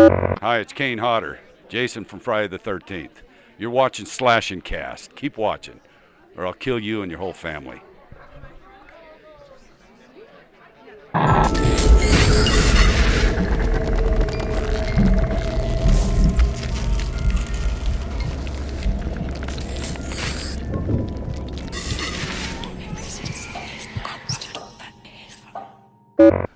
Hi, it's Kane Hodder, Jason from Friday the 13th. You're watching Slash and Cast. Keep watching, or I'll kill you and your whole family.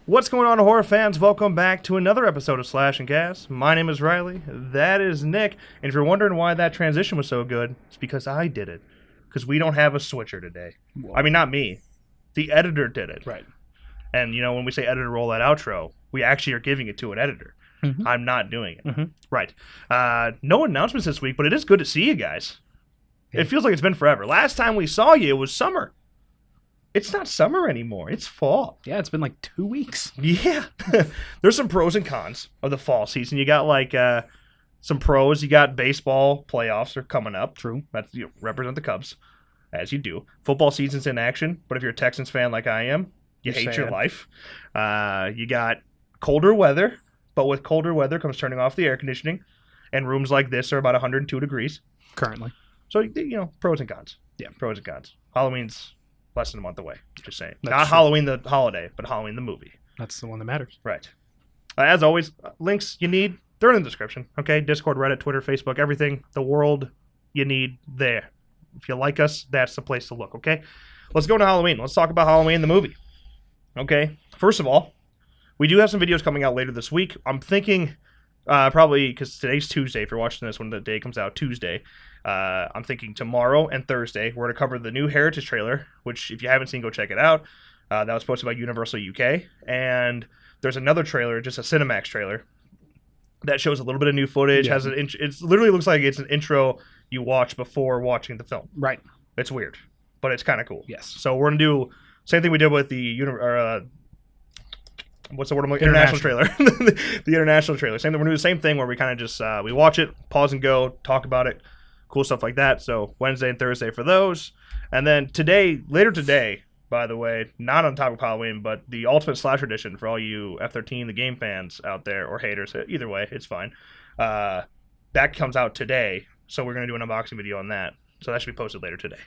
What's going on, horror fans? Welcome back to another episode of Slash and Cast. My name is Riley. That is Nick. And if you're wondering why that transition was so good, it's because I did it. Because we don't have a switcher today. Whoa. I mean, not me. The editor did it. Right. And, you know, when we say editor roll that outro, we actually are giving it to an editor. Mm-hmm. I'm not doing it. Mm-hmm. Right. No announcements this week, but it is good to see you guys. Yeah. It feels like it's been forever. Last time we saw you, it was summer. It's not summer anymore. It's fall. Yeah, it's been like 2 weeks. Yeah. There's some pros and cons of the fall season. You got like some pros. You got baseball playoffs are coming up. True. That's, you represent the Cubs, as you do. Football season's in action, but if you're a Texans fan like I am, you You're hate your sad. life. You got colder weather, but with colder weather comes turning off the air conditioning, and rooms like this are about 102 degrees. Currently. So, you know, pros and cons. Yeah. Pros and cons. Halloween's less than a month away. Just saying. That's Not true. Halloween the holiday, but Halloween the movie. That's the one that matters. Right. As always, links you need, they're in the description. Okay? Discord, Reddit, Twitter, Facebook, everything. The world you need there. If you like us, that's the place to look. Okay? Let's go to Halloween. Let's talk about Halloween the movie. Okay? First of all, we do have some videos coming out later this week. I'm thinking probably because today's Tuesday. If you're watching this when the day comes out, Tuesday. I'm thinking tomorrow and Thursday we're going to cover the new Heritage trailer, which if you haven't seen, go check it out. That was posted by Universal UK. And there's another trailer, just a Cinemax trailer, that shows a little bit of new footage. Yeah. Has it literally looks like it's an intro you watch before watching the film. Right. It's weird, but it's kind of cool. Yes. So we're going to do same thing we did with the what's the word? International trailer. The international trailer. Same thing. We're going to do the same thing where we kind of just we watch it, pause and go, talk about it. Cool stuff like that. So Wednesday and Thursday for those. And then later today, by the way, not on top of Halloween, but the Ultimate Slasher Edition for all you F-13, the game fans out there, or haters. Either way, it's fine. That comes out today. So we're going to do an unboxing video on that. So that should be posted later today.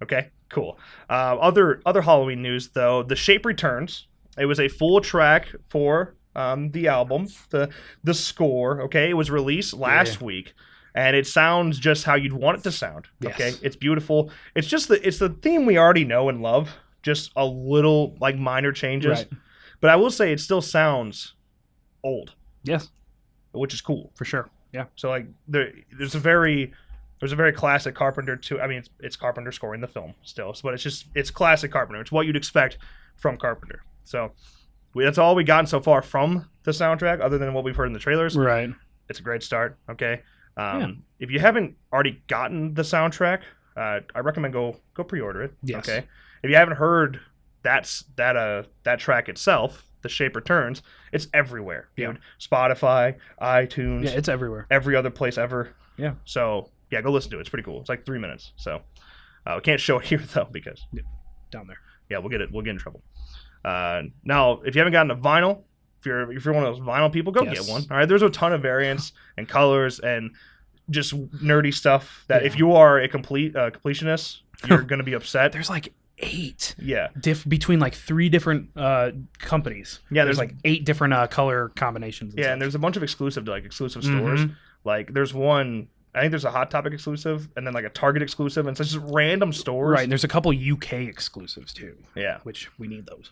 Okay, cool. Other Halloween news, though. The Shape returns. It was a full track for the album, the score. Okay, it was released last week. And it sounds just how you'd want it to sound. Okay, Yes. it's beautiful. It's just the theme we already know and love. Just a little like minor changes. Right. But I will say it still sounds old, Yes, which is cool. for sure. Yeah. So like there's a very classic Carpenter too. I mean, it's Carpenter scoring the film still, but it's classic Carpenter. It's what you'd expect from Carpenter. So that's all we gotten so far from the soundtrack, other than what we've heard in the trailers. Right. It's a great start. Okay. If you haven't already gotten the soundtrack, I recommend go pre-order it. Yes. Okay. If you haven't heard that track itself, The Shape Returns, it's everywhere, dude. Yeah. Spotify, iTunes, Yeah, it's everywhere. every other place ever. Yeah. So yeah, go listen to it. It's pretty cool. It's like 3 minutes. So we can't show it here though because Down there. yeah, we'll get in trouble. Now, if you haven't gotten a vinyl. If you're one of those vinyl people, go Yes. get one. All right, there's a ton of variants and colors and just nerdy stuff that Yeah. if you are a completionist, you're gonna be upset. There's like 8 Yeah, between like 3 different companies. Yeah, There's there's- like 8 different color combinations. yeah, and such. there's a bunch of exclusive stores. Mhm. Like there's one, I think there's a Hot Topic exclusive, and then like a Target exclusive, and it's just random stores. Right. And there's a couple UK exclusives too, Yeah, which we need those.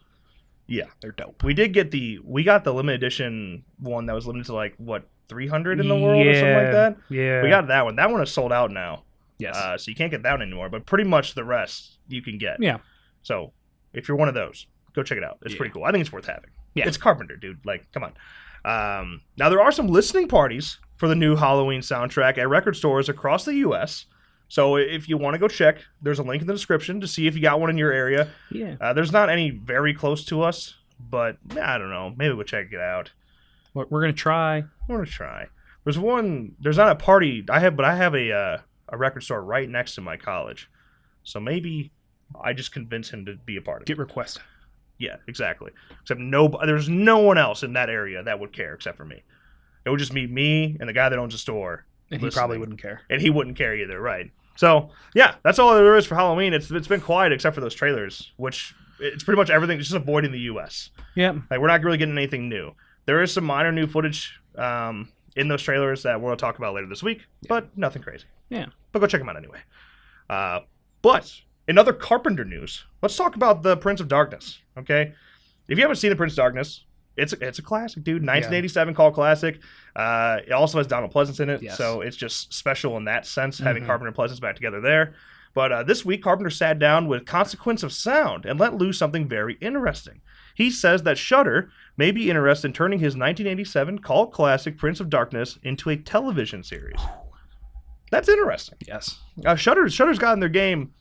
yeah. They're dope. We got the limited edition one that was limited to like what 300 in the world or something like that. Yeah. We got that one. That one is sold out now. Yes. So you can't get that one anymore. But pretty much the rest you can get. Yeah. So if you're one of those, go check it out. It's Yeah. pretty cool. I think it's worth having. Yeah. It's Carpenter, dude. Like, come on. Now there are some listening parties for the new Halloween soundtrack at record stores across the U.S. So if you want to go check, there's a link in the description to see if you got one in your area. Yeah. There's not any very close to us, but I don't know. Maybe we'll check it out. We're gonna try. I'm gonna try. There's not a party I have a record store right next to my college, so maybe I just convince him to be a part of it. Get request. Yeah, exactly. Except there's no one else in that area that would care except for me. It would just be me and the guy that owns the store. And he probably wouldn't care. And he wouldn't care either, right? So, yeah, that's all there is for Halloween. It's been quiet except for those trailers, which it's pretty much everything, just avoiding the U.S. Yeah. Like, we're not really getting anything new. There is some minor new footage in those trailers that we'll talk about later this week, but nothing crazy. Yeah. But go check them out anyway. But in other Carpenter news, let's talk about the Prince of Darkness, okay? If you haven't seen the Prince of Darkness, it's a classic, dude. 1987 cult classic. It also has Donald Pleasance in it, so it's just special in that sense, having Carpenter and Pleasance back together there. But this week, Carpenter sat down with Consequence of Sound and let loose something very interesting. He says that Shudder may be interested in turning his 1987 cult classic Prince of Darkness into a television series. That's interesting. Yes. Shudder's gotten their game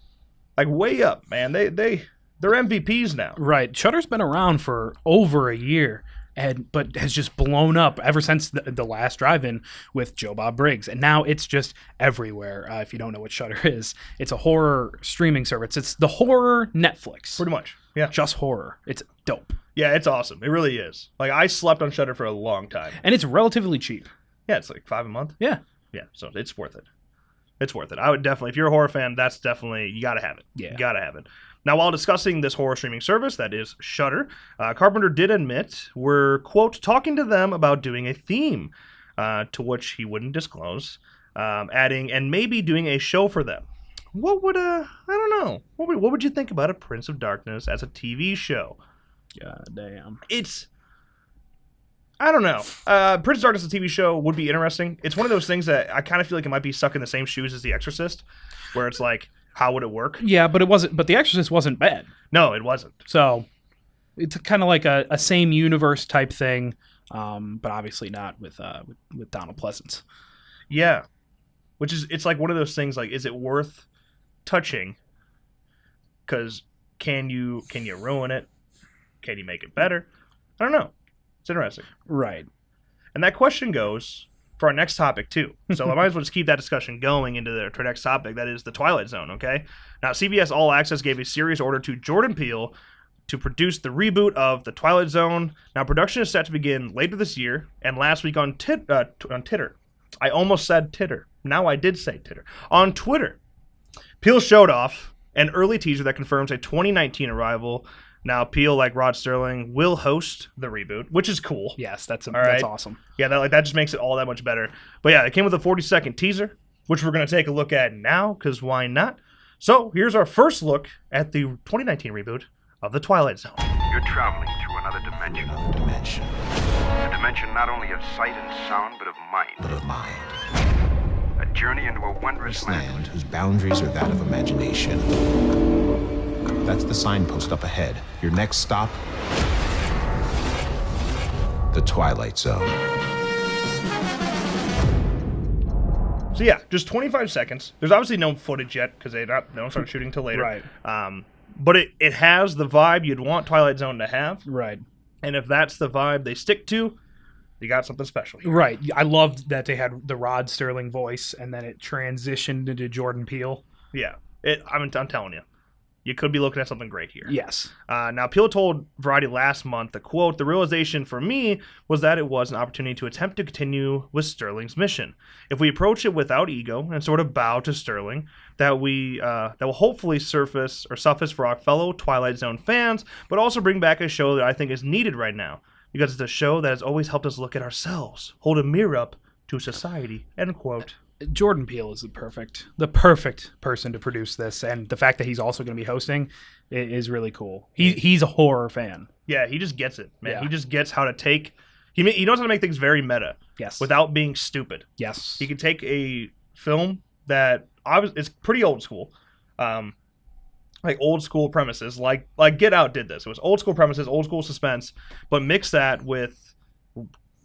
like way up, man. They're MVPs now. Right. Shudder's been around for over a year, but has just blown up ever since the last drive-in with Joe Bob Briggs. And now it's just everywhere. If you don't know what Shudder is, it's a horror streaming service. It's the horror Netflix. Pretty much. Yeah. Just horror. It's dope. Yeah, it's awesome. It really is. Like, I slept on Shudder for a long time. And it's relatively cheap. Yeah, it's like $5 a month. Yeah. Yeah, so it's worth it. It's worth it. I would definitely, if you're a horror fan, that's definitely, you gotta have it. Yeah. You gotta have it. Now, while discussing this horror streaming service, that is Shudder, Carpenter did admit we're, quote, talking to them about doing a theme, to which he wouldn't disclose, adding, and maybe doing a show for them. What would, I don't know. What would you think about a Prince of Darkness as a TV show? God damn. I don't know. Prince of Darkness, a TV show, would be interesting. It's one of those things that I kind of feel like it might be stuck in the same shoes as The Exorcist, where it's like, how would it work? Yeah, but it wasn't. But The Exorcist wasn't bad. No, it wasn't. So it's kind of like a same universe type thing, but obviously not with Donald Pleasance. Yeah, it's like one of those things. Like, is it worth touching? Because can you ruin it? Can you make it better? I don't know. It's interesting. Right. And that question goes for our next topic, too. So I might as well just keep that discussion going into our next topic. That is the Twilight Zone, okay? Now, CBS All Access gave a series order to Jordan Peele to produce the reboot of the Twilight Zone. Now, production is set to begin later this year. And last week on Titter. I almost said Titter. Now I did say Titter. On Twitter, Peele showed off an early teaser that confirms a 2019 arrival. Now, Peele, like Rod Serling, will host the reboot, which is cool. Yes, that's right. awesome. Yeah, that just makes it all that much better. But yeah, it came with a 40-second teaser, which we're going to take a look at now, because why not? So here's our first look at the 2019 reboot of The Twilight Zone. You're traveling through another dimension. Another dimension. A dimension not only of sight and sound, but of mind. But of mind. A journey into a wondrous This land. land whose boundaries are that of imagination. That's the signpost up ahead. Your next stop, the Twilight Zone. So yeah, just 25 seconds. There's obviously no footage yet, because they don't start shooting until later. Right. But it has the vibe you'd want Twilight Zone to have. Right. And if that's the vibe they stick to, you got something special here. Right. I loved that they had the Rod Serling voice, and then it transitioned into Jordan Peele. Yeah. I'm telling you. You could be looking at something great here. Yes. Now, Peele told Variety last month, the quote, "The realization for me was that it was an opportunity to attempt to continue with Sterling's mission. If we approach it without ego and sort of bow to Sterling, that will hopefully suffice for our fellow Twilight Zone fans, but also bring back a show that I think is needed right now, because it's a show that has always helped us look at ourselves, hold a mirror up to society," end quote. Jordan Peele is the perfect person to produce this, and the fact that he's also going to be hosting is really cool. He's a horror fan. Yeah, he just gets it, man. Yeah. He just gets how to take. He knows how to make things very meta. Yes. Without being stupid. Yes. He can take a film that it's pretty old school, like old school premises, like Get Out did this. It was old school premises, old school suspense, but mix that with,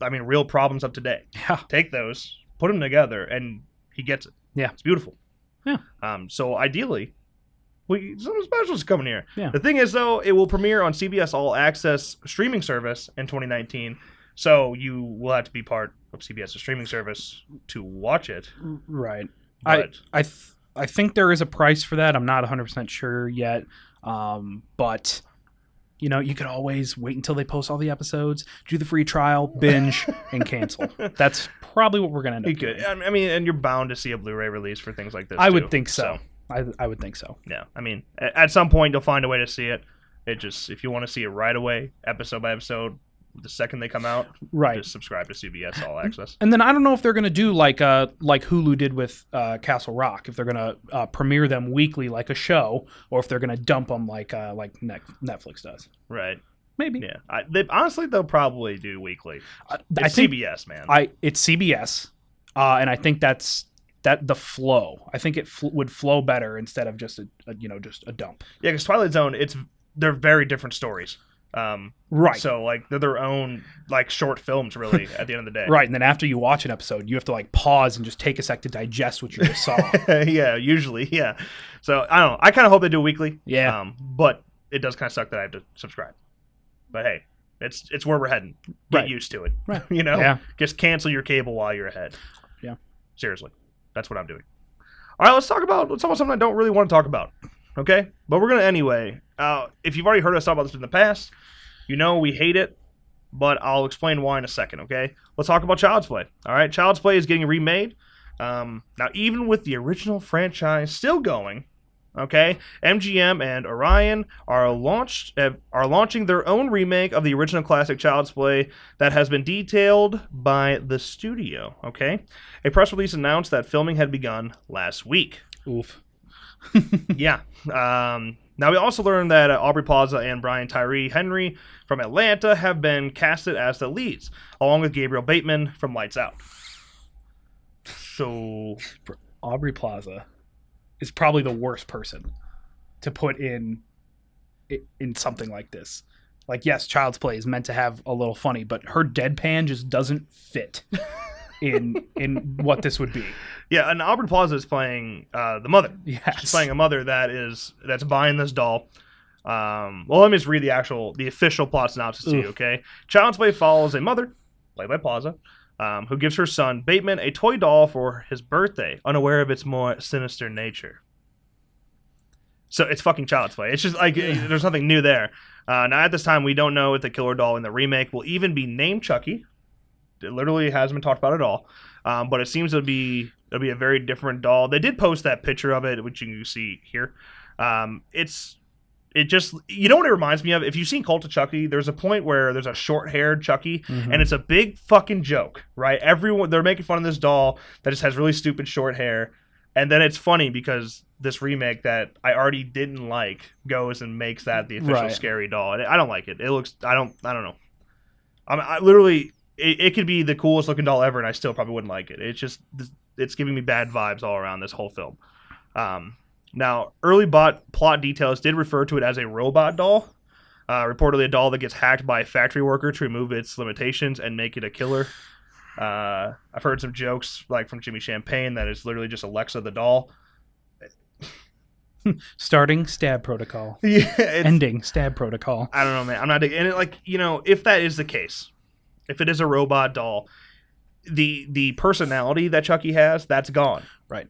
real problems of today. Yeah. Take those, put them together, and he gets it. Yeah. It's beautiful. Yeah. So ideally, something special is coming here. Yeah. The thing is, though, it will premiere on CBS All Access streaming service in 2019. So you will have to be part of CBS's streaming service to watch it. Right. But I think there is a price for that. I'm not 100% sure yet. But you could always wait until they post all the episodes, do the free trial, binge, and cancel. That's probably what we're going to end up doing. I mean, and you're bound to see a Blu-ray release for things like this, I too. would think so. I would think so. Yeah, I mean, at some point, you'll find a way to see it. If you want to see it right away, episode by episode, the second they come out, right, just subscribe to CBS All Access. And then I don't know if they're going to do like Hulu did with Castle Rock, if they're going to premiere them weekly like a show, or if they're going to dump them like Netflix does. Right. Maybe. Yeah. Honestly, they'll probably do weekly. It's CBS, man. It's CBS, and I think that's the flow. I think it would flow better instead of just a dump. Yeah, because Twilight Zone, they're very different stories. Right. So like they're their own like short films really at the end of the day. Right. And then after you watch an episode, you have to like pause and just take a sec to digest what you just saw. Yeah, usually. Yeah. So I don't know. I kind of hope they do it weekly. Yeah. But it does kind of suck that I have to subscribe. But hey, it's where we're heading. Get used to it. Right. Yeah. Just cancel your cable while you're ahead. Yeah. Seriously. That's what I'm doing. All right, let's talk about something I don't really want to talk about. Okay? But we're going to anyway. If you've already heard us talk about this in the past, we hate it, but I'll explain why in a second, okay? Let's talk about Child's Play. All right? Child's Play is getting remade. Now, even with the original franchise still going, okay, MGM and Orion are launching their own remake of the original classic Child's Play that has been detailed by the studio, okay? A press release announced that filming had begun last week. Oof. Yeah. Now, we also learned that Aubrey Plaza and Brian Tyree Henry from Atlanta have been casted as the leads, along with Gabriel Bateman from Lights Out. So, Aubrey Plaza is probably the worst person to put in something like this. Like, yes, Child's Play is meant to have a little funny, but her deadpan just doesn't fit in what this would be. Yeah, and Aubrey Plaza is playing the mother. Yes. She's playing a mother that's buying this doll. Well, let me just read the official plot synopsis to you, okay? Child's Play follows a mother, played by Plaza, who gives her son, Bateman, a toy doll for his birthday, unaware of its more sinister nature. So it's fucking Child's Play. It's just like, there's nothing new there. Now, at this time, we don't know if the killer doll in the remake will even be named Chucky. It literally hasn't been talked about at all. But it seems it'll be a very different doll. They did post that picture of it, which you can see here. It just, what it reminds me of? If you've seen Cult of Chucky, there's a point where there's a short-haired Chucky, and it's a big fucking joke, right? They're making fun of this doll that just has really stupid short hair. And then it's funny because this remake that I already didn't like goes and makes that the official scary doll. And I don't like it. It looks, I don't know. I literally, it could be the coolest looking doll ever, and I still probably wouldn't like it. It's giving me bad vibes all around this whole film. Now, early plot details did refer to it as a robot doll. Reportedly a doll that gets hacked by a factory worker to remove its limitations and make it a killer. I've heard some jokes like from Jimmy Champagne that it's literally just Alexa the doll. Starting stab protocol. Yeah, ending stab protocol. I don't know, man. I'm not digging it. If that is the case, if it is a robot doll, the personality that Chucky has, that's gone. Right.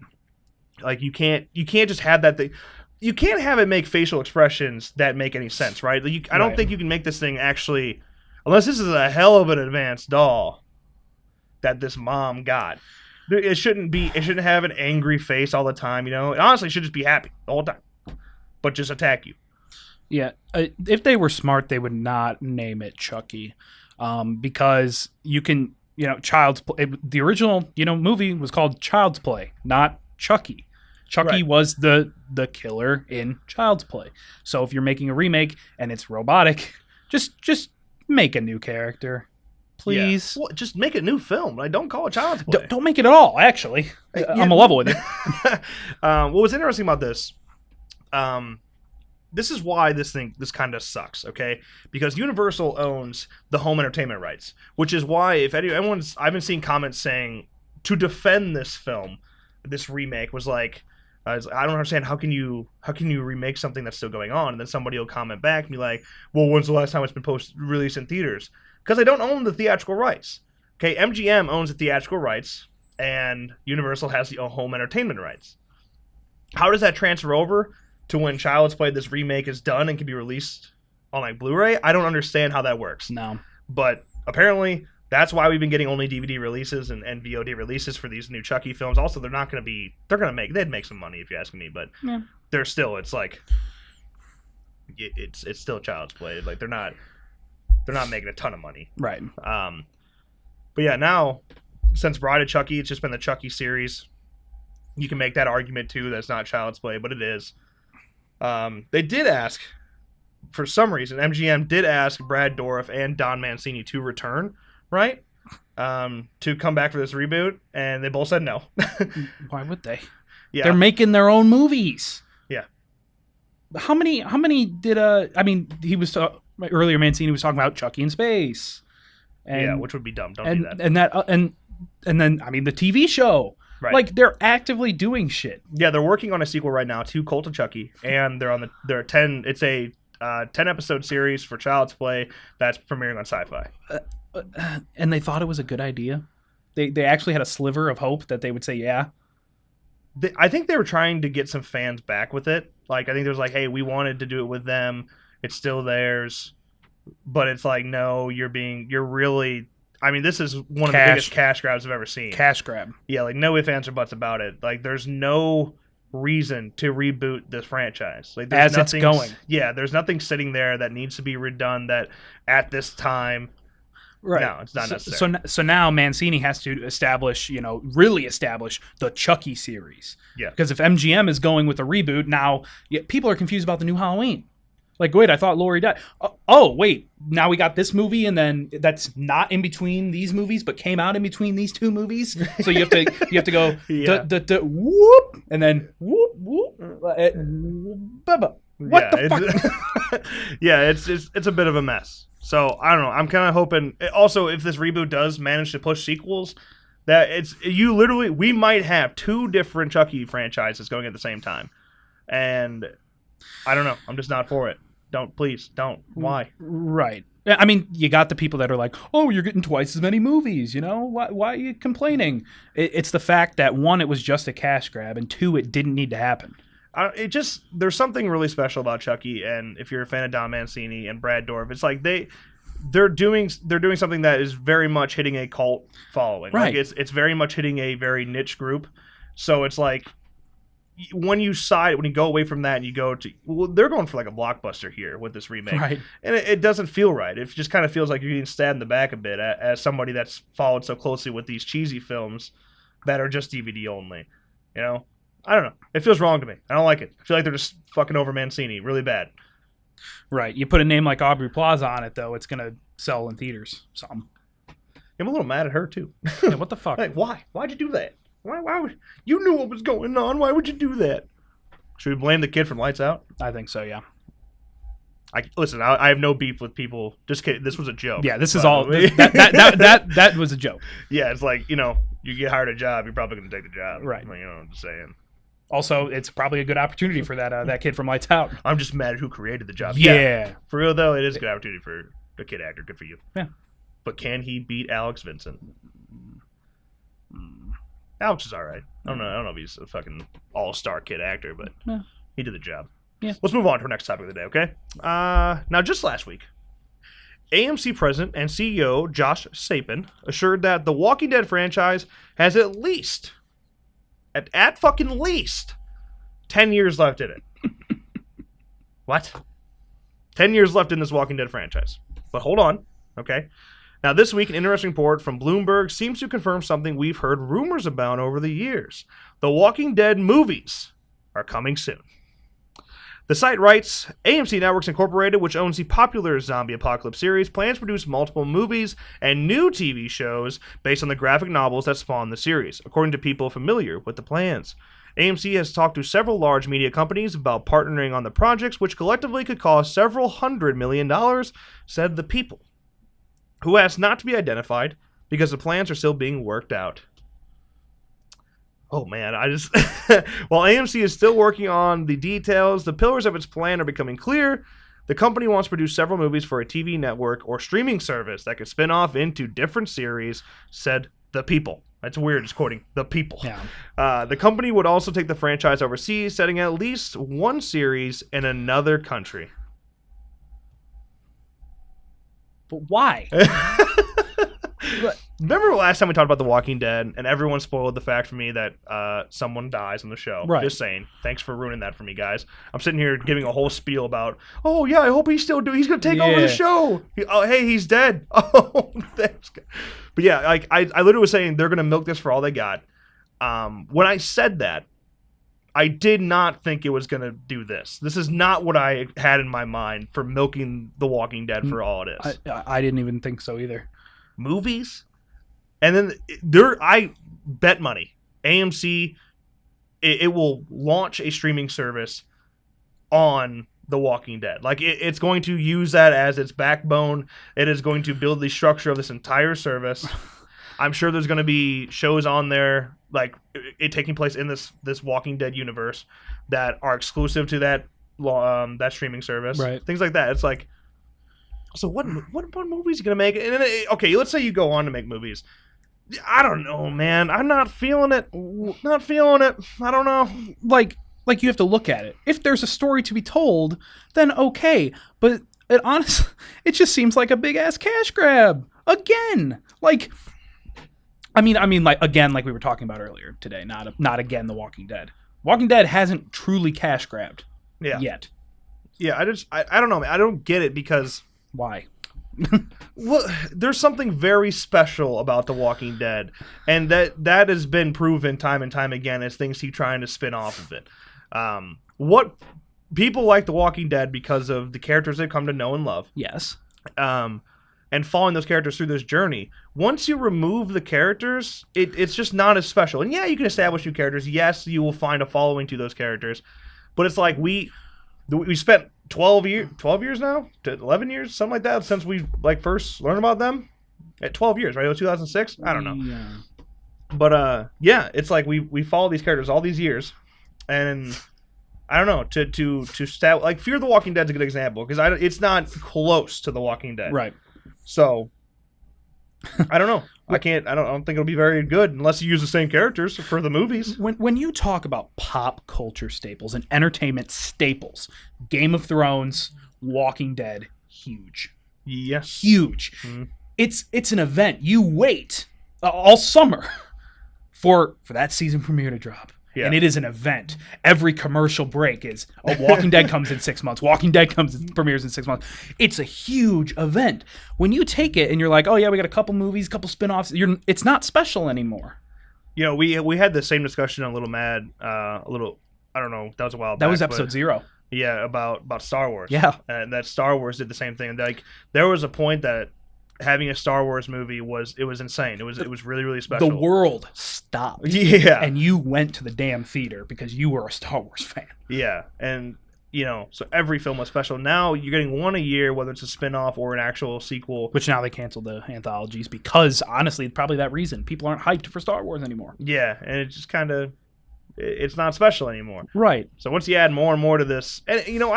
Like you can't just have that thing. You can't have it make facial expressions that make any sense, right? I don't think you can make this thing actually, unless this is a hell of an advanced doll that this mom got. It shouldn't have an angry face all the time, It honestly should just be happy the whole time, but just attack you. Yeah, if they were smart, they would not name it Chucky, because you can, Child's Play. The original, movie was called Child's Play, not Chucky. Chucky was the killer in Child's Play. So if you're making a remake and it's robotic, just make a new character. Please. Yeah. Well, just make a new film. Don't call it Child's Play. Don't make it at all, actually. I'm a level with it. What was interesting about this, this is why this kind of sucks, okay? Because Universal owns the home entertainment rights, which is why I've been seeing comments saying to defend this film, this remake was like, I don't understand, how can you remake something that's still going on? And then somebody will comment back and be like, well, when's the last time it's been released in theaters? Because they don't own the theatrical rights. Okay, MGM owns the theatrical rights, and Universal has the home entertainment rights. How does that transfer over to when Child's Play, this remake, is done and can be released on like Blu-ray. I don't understand how that works. No. But apparently that's why we've been getting only DVD releases and VOD releases for these new Chucky films. Also, they'd make some money if you're asking me, but they're still, it's like, it's still child's play. Like they're not making a ton of money. Right. But yeah, now since Bride of Chucky, it's just been the Chucky series. You can make that argument too. That's not child's play, but it is. They did ask, for some reason, MGM did ask Brad Dourif and Don Mancini to return, right? To come back for this reboot, and they both said no. Why would they? Yeah, they're making their own movies. Yeah. How many did he was earlier Mancini was talking about Chucky in space. And, yeah, which would be dumb. Don't do that. And then the TV show. Right. Like they're actively doing shit. Yeah, they're working on a sequel right now to Cult of Chucky, and they're 10. It's a 10-episode series for Child's Play that's premiering on Sci-Fi. And they thought it was a good idea. They actually had a sliver of hope that they would say yeah. I think they were trying to get some fans back with it. Like I think there was like, hey, we wanted to do it with them. It's still theirs, but it's like, no, you're really. I mean, this is one of the biggest cash grabs I've ever seen. Cash grab. Yeah, like no ifs, ands, or buts about it. Like there's no reason to reboot this franchise. Like as it's going. Yeah, there's nothing sitting there that needs to be redone that at this time. Right. No, it's not necessary. So now Mancini has to really establish the Chucky series. Yeah. Because if MGM is going with a reboot, now people are confused about the new Halloween. Like, wait, I thought Laurie died. Oh, wait, now we got this movie, and then that's not in between these movies, but came out in between these two movies. So you have to go whoop, and then whoop whoop. What the fuck? Yeah, it's a bit of a mess. So I don't know. I'm kind of hoping. Also, if this reboot does manage to push sequels, that we might have two different Chucky franchises going at the same time, and I don't know. I'm just not for it. Please don't. Why? Right. I mean, you got the people that are like, oh, you're getting twice as many movies, Why are you complaining? It's the fact that, one, it was just a cash grab, and two, it didn't need to happen. There's something really special about Chucky, and if you're a fan of Don Mancini and Brad Dourif, it's like they're doing something that is very much hitting a cult following. Right. Like it's very much hitting a very niche group. So it's like, when you go away from that and you go to, they're going for like a blockbuster here with this remake, right? And it doesn't feel right. It just kind of feels like you're getting stabbed in the back a bit as somebody that's followed so closely with these cheesy films that are just DVD only. I don't know. It feels wrong to me. I don't like it. I feel like they're just fucking over Mancini really bad. Right. You put a name like Aubrey Plaza on it, though, it's gonna sell in theaters. Some. I'm a little mad at her too. Yeah, what the fuck? Like, why? Why'd you do that? Why would you knew what was going on? Why would you do that? Should we blame the kid from Lights Out? I think so. Yeah. I have no beef with people. Just kidding. This was a joke. Yeah, this is all. That was a joke. Yeah, it's like you get hired a job, you're probably going to take the job, right? I'm just saying. Also, it's probably a good opportunity for that kid from Lights Out. I'm just mad at who created the job. Yeah. For real though, it is a good opportunity for a kid actor. Good for you. Yeah. But can he beat Alex Vincent? Alex is all right. I don't know if he's a fucking all-star kid actor, but he did the job. Yeah. Let's move on to our next topic of the day, okay? Now, just last week, AMC president and CEO Josh Sapin assured that the Walking Dead franchise has at fucking least 10 years left in it. What? 10 years left in this Walking Dead franchise. But hold on, okay? Now, this week, an interesting report from Bloomberg seems to confirm something we've heard rumors about over the years. The Walking Dead movies are coming soon. The site writes, AMC Networks Incorporated, which owns the popular Zombie Apocalypse series, plans to produce multiple movies and new TV shows based on the graphic novels that spawned the series, according to people familiar with the plans. AMC has talked to several large media companies about partnering on the projects, which collectively could cost several $100 million, said the people, who asked not to be identified because the plans are still being worked out. Oh man, while AMC is still working on the details, the pillars of its plan are becoming clear. The company wants to produce several movies for a TV network or streaming service that could spin off into different series, said the people. That's weird, just quoting the people. Yeah. The company would also take the franchise overseas, setting at least one series in another country. But why? Remember last time we talked about The Walking Dead, and everyone spoiled the fact for me that someone dies on the show. Right. Just saying. Thanks for ruining that for me, guys. I'm sitting here giving a whole spiel about, oh yeah, I hope he's still doing. He's gonna take over the show. Hey, he's dead. Oh, thanks. But yeah, like I literally was saying they're gonna milk this for all they got. When I said that, I did not think it was gonna do this. This is not what I had in my mind for milking The Walking Dead for all it is. I didn't even think so either. Movies, and then I bet money AMC it will launch a streaming service on The Walking Dead. Like it's going to use that as its backbone. It is going to build the structure of this entire service. I'm sure there's going to be shows on there like it taking place in this Walking Dead universe that are exclusive to that streaming service. Right. Things like that. It's like, so what movies are you gonna make? And then, okay, let's say you go on to make movies. I don't know, man. I'm not feeling it. Not feeling it. I don't know. Like you have to look at it. If there's a story to be told, then okay. But it just seems like a big ass cash grab again. Like, I mean, like again, like we were talking about earlier today. Not again. The Walking Dead. Walking Dead hasn't truly cash grabbed yet. Yeah, I don't know, man. I don't get it because. Why? Well, there's something very special about The Walking Dead, and that has been proven time and time again as things keep trying to spin off of it. What people like The Walking Dead because of the characters they've come to know and love. Yes. And following those characters through this journey. Once you remove the characters, it's just not as special. And yeah, you can establish new characters. Yes, you will find a following to those characters, but it's like we spent 12 years now, to 11 years, something like that, since we like first learned about them. At 12 years, right? It was 2006. I don't know. Yeah. But yeah, it's like we follow these characters all these years, and I don't know to stab like Fear the Walking Dead's a good example because it's not close to The Walking Dead, Right. So I don't know. I don't think it'll be very good unless you use the same characters for the movies. When you talk about pop culture staples and entertainment staples, Game of Thrones, Walking Dead, huge. Yes. Huge. Mm-hmm. It's an event. You wait all summer for that season premiere to drop. Yeah. And it is an event. Every commercial break is, Walking Dead comes in 6 months. Walking Dead premieres in 6 months. It's a huge event. When you take it and you're like, oh yeah, we got a couple movies, a couple spin-offs, it's not special anymore. You know, we had the same discussion on Little Mad, I don't know, that was a while back. That was episode 0. Yeah, about Star Wars. Yeah. And that Star Wars did the same thing. Like, there was a point that having a Star Wars movie was insane. It was really, really special. The world stopped. Yeah. And you went to the damn theater because you were a Star Wars fan. Yeah. And, you know, so every film was special. Now you're getting one a year, whether it's a spin-off or an actual sequel. Which now they canceled the anthologies because, honestly, probably that reason. People aren't hyped for Star Wars anymore. Yeah. And it just kind of, it's not special anymore. Right. So once you add more and more to this, and, you know,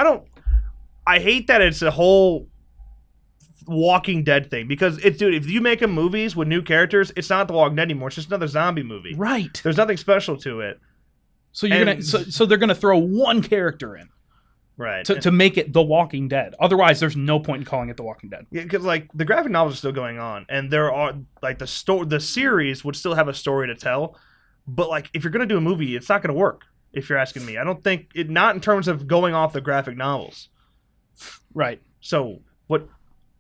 I hate that it's a whole Walking Dead thing because dude, if you make movies with new characters, it's not The Walking Dead anymore. It's just another zombie movie. Right. There's nothing special to it. So so they're gonna throw one character in, right, to make it The Walking Dead. Otherwise, there's no point in calling it The Walking Dead. Yeah, because like the graphic novels are still going on, and there are like the series would still have a story to tell, but like if you're gonna do a movie, it's not gonna work. If you're asking me, I don't think it. Not in terms of going off the graphic novels. Right. So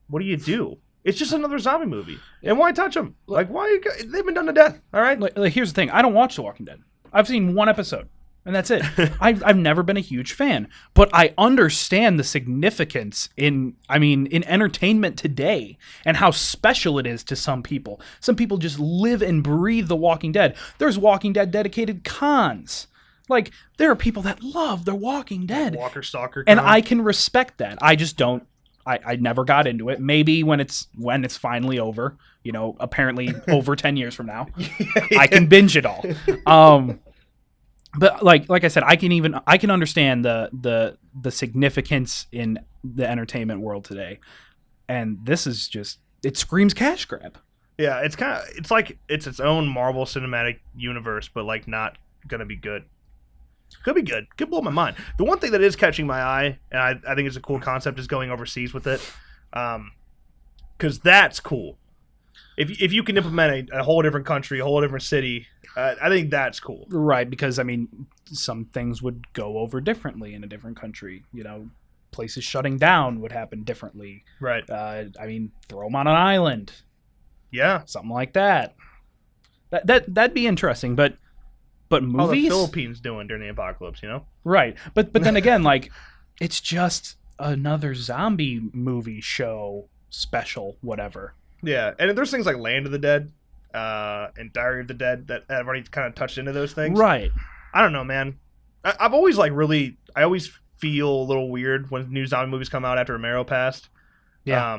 what do you do? It's just another zombie movie. And why touch them? Like, why? They've been done to death, all right? Like, here's the thing. I don't watch The Walking Dead. I've seen one episode, and that's it. I've never been a huge fan. But I understand the significance in entertainment today and how special it is to some people. Some people just live and breathe The Walking Dead. There's Walking Dead dedicated cons. Like, there are people that love The Walking Dead. Walker Stalker. And I can respect that. I just don't. I never got into it. Maybe when it's finally over, you know, apparently over 10 years from now, I can binge it all. But like I said, I can understand the significance in the entertainment world today. And this is just, it screams cash grab. Yeah, it's like it's its own Marvel Cinematic Universe, but like not gonna be good. Could be good. Could blow my mind. The one thing that is catching my eye, and I think it's a cool concept, is going overseas with it. Because because that's cool. If you can implement a whole different country, a whole different city, I think that's cool. Right, because, I mean, some things would go over differently in a different country. You know, places shutting down would happen differently. Right. I mean, throw them on an island. Yeah. Something like that. That'd be interesting, but How the movies? Philippines doing during the apocalypse, you know? Right. But then again, like, it's just another zombie movie show, special, whatever. Yeah, and there's things like Land of the Dead and Diary of the Dead that have already kind of touched into those things. Right. I don't know, man. I've always I always feel a little weird when new zombie movies come out after Romero passed. Yeah.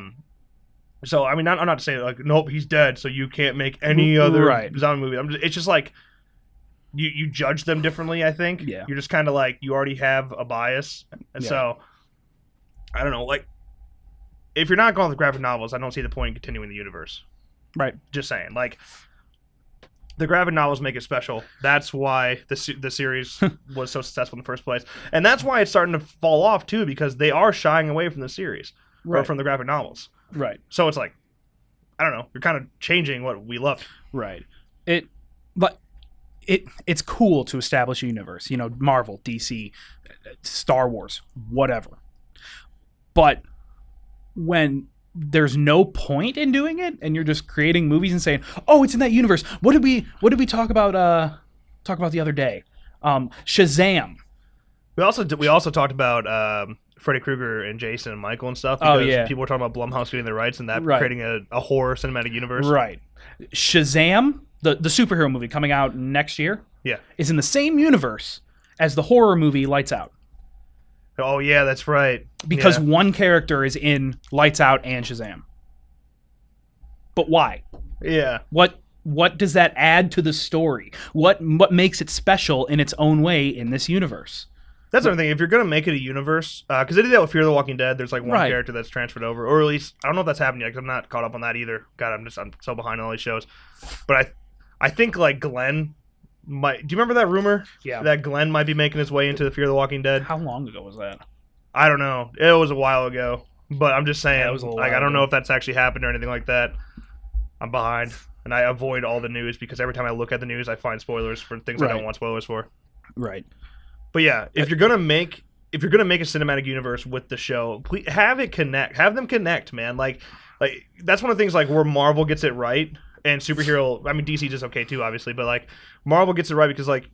So I mean, I'm not saying like, nope, he's dead, so you can't make any other zombie movie. It's just like you judge them differently. I think. Yeah. You're just kind of like you already have a bias, and so I don't know. Like, if you're not going with graphic novels, I don't see the point in continuing the universe. Right. Just saying, like, the graphic novels make it special. That's why the series was so successful in the first place, and that's why it's starting to fall off too, because they are shying away from the series or from the graphic novels. Right. So it's like, I don't know, you're kind of changing what we love. Right. It's cool to establish a universe. You know, Marvel, DC, Star Wars, whatever. But when there's no point in doing it, and you're just creating movies and saying, "Oh, it's in that universe." What did we talk about the other day? Shazam. We also talked about Freddy Krueger and Jason and Michael and stuff. Oh, Because yeah. people were talking about Blumhouse getting their rights and that Right. creating a horror cinematic universe. Right. Shazam, the superhero movie coming out next year, Yeah. is in the same universe as the horror movie Lights Out. Oh yeah, that's right. Because Yeah. one character is in Lights Out and Shazam. But why? Yeah. What does that add to the story? What makes it special in its own way in this universe? That's the other thing. If you're gonna make it a universe, because they did that with Fear the Walking Dead. There's like one Right. character that's transferred over, or at least I don't know if that's happened yet because I'm not caught up on that either. God, I'm so behind on all these shows. But I think like Glenn might. Do you remember that rumor? Yeah. That Glenn might be making his way into the Fear the Walking Dead. How long ago was that? I don't know. It was a while ago, but I'm just saying. Yeah, it was a like while I don't ago. know if that's actually happened or anything like that. I'm behind, and I avoid all the news because every time I look at the news, I find spoilers for things I Right. don't want spoilers for. Right. But yeah, if you're gonna make a cinematic universe with the show, please have them connect, man. Like that's one of the things like where Marvel gets it right, and superhero. I mean, DC just okay too, obviously, but like Marvel gets it right because like,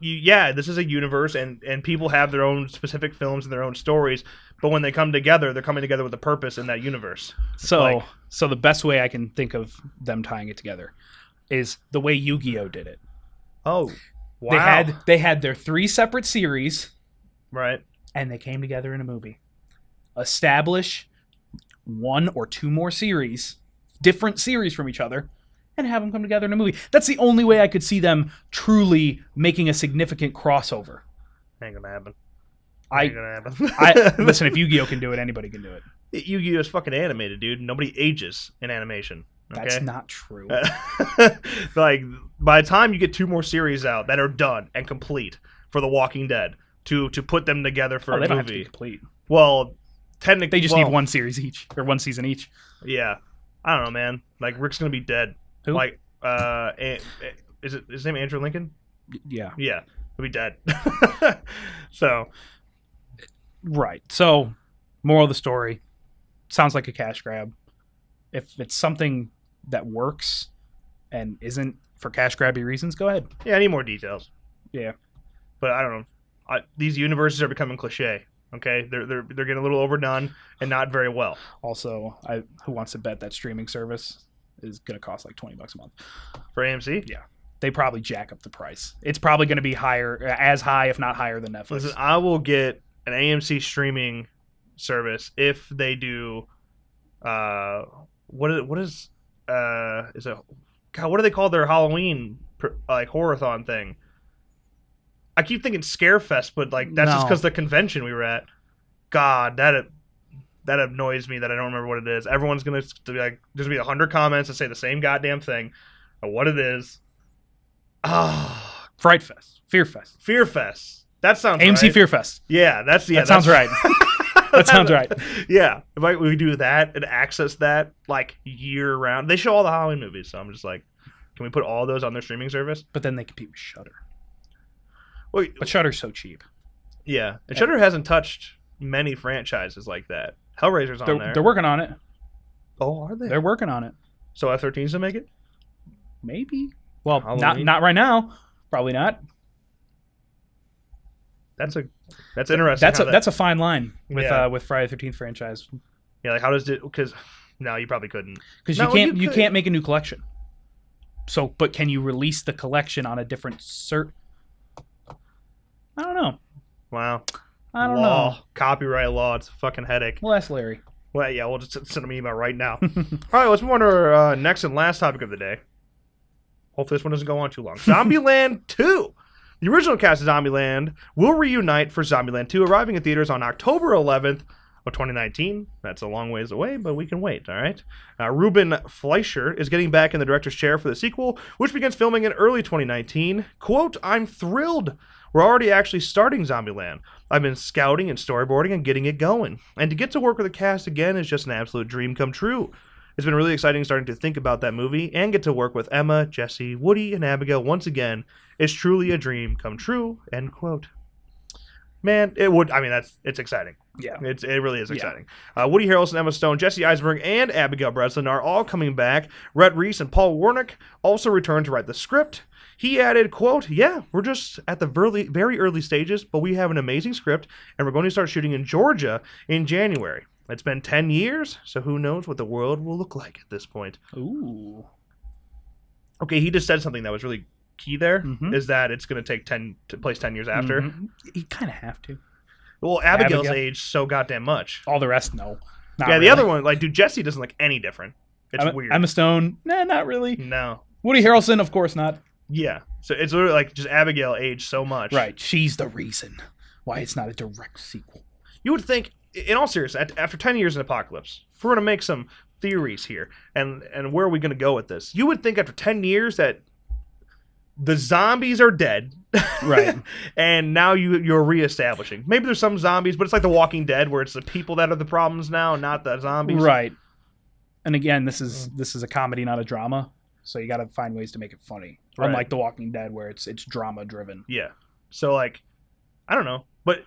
this is a universe, and people have their own specific films and their own stories. But when they come together, they're coming together with a purpose in that universe. So the best way I can think of them tying it together is the way Yu-Gi-Oh did it. Oh, wow! They had their 3 separate series, Right. and they came together in a movie. Establish 1 or 2 more series, different series from each other, and have them come together in a movie. That's the only way I could see them making a significant crossover. Ain't gonna happen. I Ain't gonna happen. listen. If Yu-Gi-Oh can do it, anybody can do it. Yu-Gi-Oh is fucking animated, dude. Nobody ages in animation. Okay? That's not true. Like by the time you get 2 more series out that are done and complete for The Walking Dead to put them together for They a don't have to be movie. complete. Well, technically They just need 1 series each or 1 season each. Yeah, I don't know, man. Like Rick's gonna be dead. Who? Like, is it his name Andrew Lincoln? Yeah. Yeah, he'll be dead. So Right. So, moral of the story, sounds like a cash grab. If it's something that works and isn't for cash grabby reasons, go ahead. yeah, I need more details. Yeah. But I don't know. These universes are becoming cliche. Okay, they're getting a little overdone and not very well. Also, who wants to bet that streaming service is going to cost like $20 a month? For AMC? Yeah. They probably jack up the price. It's probably going to be as high, if not higher than Netflix. Listen, I will get an AMC streaming service if they do. What is it? God, what do they call their Halloween like horror-thon thing? I keep thinking Scarefest, but like that's just No. because the convention we were at. God, that annoys me that I don't remember what it is. Everyone's gonna be like, there's gonna be 100 comments that say the same goddamn thing, of what it is. Ah, Fright Fest. Fear Fest. Fear Fest. That sounds AMC right. Fear Fest. Yeah, that sounds Sounds right. That sounds right. Yeah, if we do that and access that like year round, they show all the Halloween movies. So I'm just like, can we put all those on their streaming service? But then they compete with Shudder. Wait, But Shudder's so cheap. yeah, and Shudder hasn't touched many franchises like that. Hellraiser's on there. They're working on it. Oh, are they? They're working on it. So F-13's to make it? Maybe. Well, Halloween? not right now. Probably not. That's interesting. That's a fine line with Yeah. with Friday the 13th franchise, yeah. Like how does it? Because no, you probably couldn't. because No, you could. can't make a new collection. So, but can you release the collection on a different cert? I don't know. Wow. I don't law. know. Copyright law. It's a fucking headache. We'll ask Larry. Well, yeah, we'll just send him an email right now. All right, let's move on to our next and last topic of the day. Hopefully this one doesn't go on too long. Zombieland 2. The original cast of Zombieland will reunite for Zombieland 2, arriving in theaters on October 11th of 2019. That's a long ways away, but we can wait, all right? Ruben Fleischer is getting back in the director's chair for the sequel, which begins filming in early 2019. Quote, I'm thrilled. We're already actually starting Zombieland. I've been scouting and storyboarding and getting it going. And to get to work with the cast again is just an absolute dream come true. It's been really exciting starting to think about that movie and get to work with Emma, Jesse, Woody, and Abigail once again. It's truly a dream come true, end quote. Man, it's exciting. Yeah. It really is exciting. Woody Harrelson, Emma Stone, Jesse Eisenberg, and Abigail Breslin are all coming back. Rhett Reese and Paul Wernick also returned to write the script. He added, quote, yeah, we're just at the very early stages, but we have an amazing script, and we're going to start shooting in Georgia in January. It's been 10 years, so who knows what the world will look like at this point. Ooh. Okay, he just said something that was really key there, Mhm. is that it's going to take place 10 years after. Mhm. You kind of have to. Well, Abigail's Abigail. aged so goddamn much. All the rest, no. Not Yeah, the really. other one, like, dude, Jesse doesn't look any different. It's weird. Emma Stone, nah, not really. No. Woody Harrelson, of course not. Yeah. So it's literally like just Abigail aged so much. Right. She's the reason why it's not a direct sequel. You would think, in all seriousness, after 10 years in Apocalypse, if we're going to make some theories here, and where are we going to go with this? You would think after 10 years that the zombies are dead. Right. And now you're reestablishing. Maybe there's some zombies, but it's like The Walking Dead where it's the people that are the problems now, not the zombies. Right. And again, this is a comedy, not a drama. So you got to find ways to make it funny. Right. Unlike The Walking Dead, where it's drama driven. Yeah. So, like, I don't know. But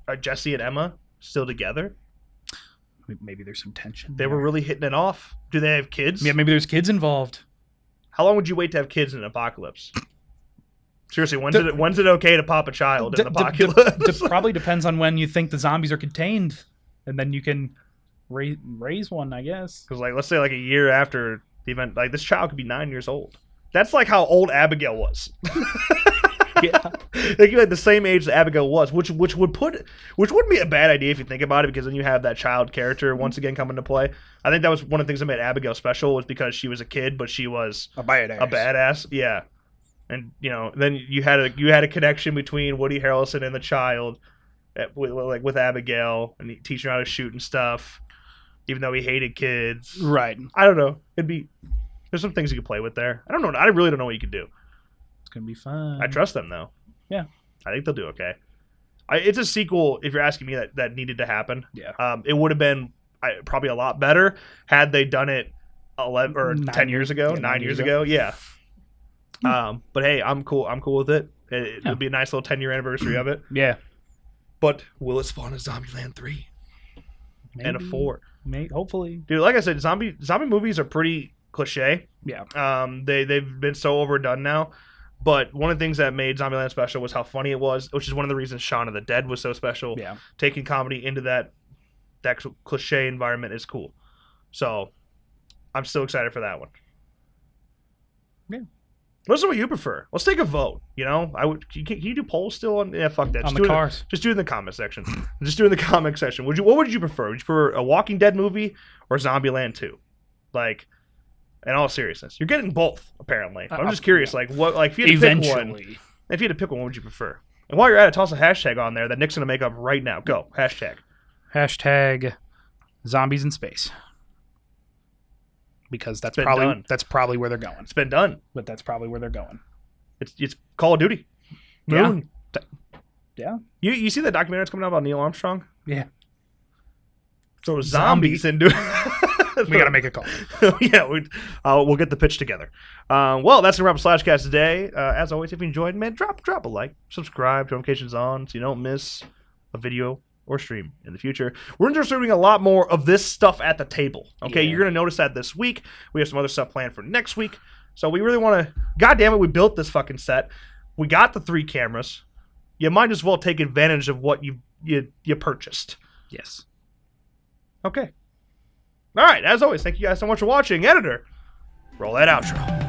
are Jesse and Emma still together? Maybe there's some tension. They were really hitting it off. Do they have kids? Yeah, maybe there's kids involved. How long would you wait to have kids in an apocalypse? Seriously, when's it okay to pop a child in an apocalypse? Probably depends on when you think the zombies are contained, and then you can raise one, I guess. Because, like, let's say like a year after the event, like this child could be 9 years old. That's like how old Abigail was. Yeah. They could be like the same age that Abigail was, which wouldn't be a bad idea if you think about it, because then you have that child character once again come into play. I think that was one of the things that made Abigail special, was because she was a kid, but she was A badass. a badass. Yeah. And then you had a connection between Woody Harrelson and the child, with Abigail, and teaching her how to shoot and stuff, even though he hated kids. Right. I don't know. There's some things you could play with there. I don't know. I really don't know what you could do. It's gonna be fun. I trust them though. Yeah. I think they'll do okay. It's a sequel, if you're asking me, that needed to happen. Yeah. It would have been probably a lot better had they done it 11 or 10 years ago, 9 years ago. Yeah. But hey, I'm cool with it. It would be a nice little 10-year anniversary of it. Yeah. But will it spawn a Zombieland 3 and a 4? Hopefully. Dude, like I said, zombie movies are pretty cliche. Yeah. They've been so overdone now. But one of the things that made Zombieland special was how funny it was, which is one of the reasons Shaun of the Dead was so special. Yeah. Taking comedy into that cliche environment is cool. So I'm still excited for that one. Yeah. What's what you prefer? Let's take a vote. Can you do polls still on? Yeah, fuck that. On the cars. Just do it in the comment section. Just do it in the comment section. What would you prefer? Would you prefer a Walking Dead movie or Zombieland 2? Like, in all seriousness, you're getting both apparently. I'm just curious, if you had to Eventually. pick one, what would you prefer? And while you're at it, toss a hashtag on there that Nick's gonna make up right now. Go hashtag. Hashtag zombies in space. Because that's been probably done. that's probably where they're going. It's been done. But that's probably where they're going. It's Call of Duty. Yeah. Moon. Yeah. You see that documentary that's coming out about Neil Armstrong? Yeah. throw zombies into it. We got to make a call. Yeah, we'll get the pitch together. Well, that's gonna wrap up Slashcast today. As always, if you enjoyed, man, drop a like, subscribe, notifications on, so you don't miss a video or stream in the future. We're going to start doing a lot more of this stuff at the table. Okay, You're gonna notice that this week. We have some other stuff planned for next week. So we really want to. God damn it, we built this fucking set. We got the 3 cameras. You might as well take advantage of what you purchased. Yes. Okay. All right, as always, thank you guys so much for watching. Editor, roll that outro.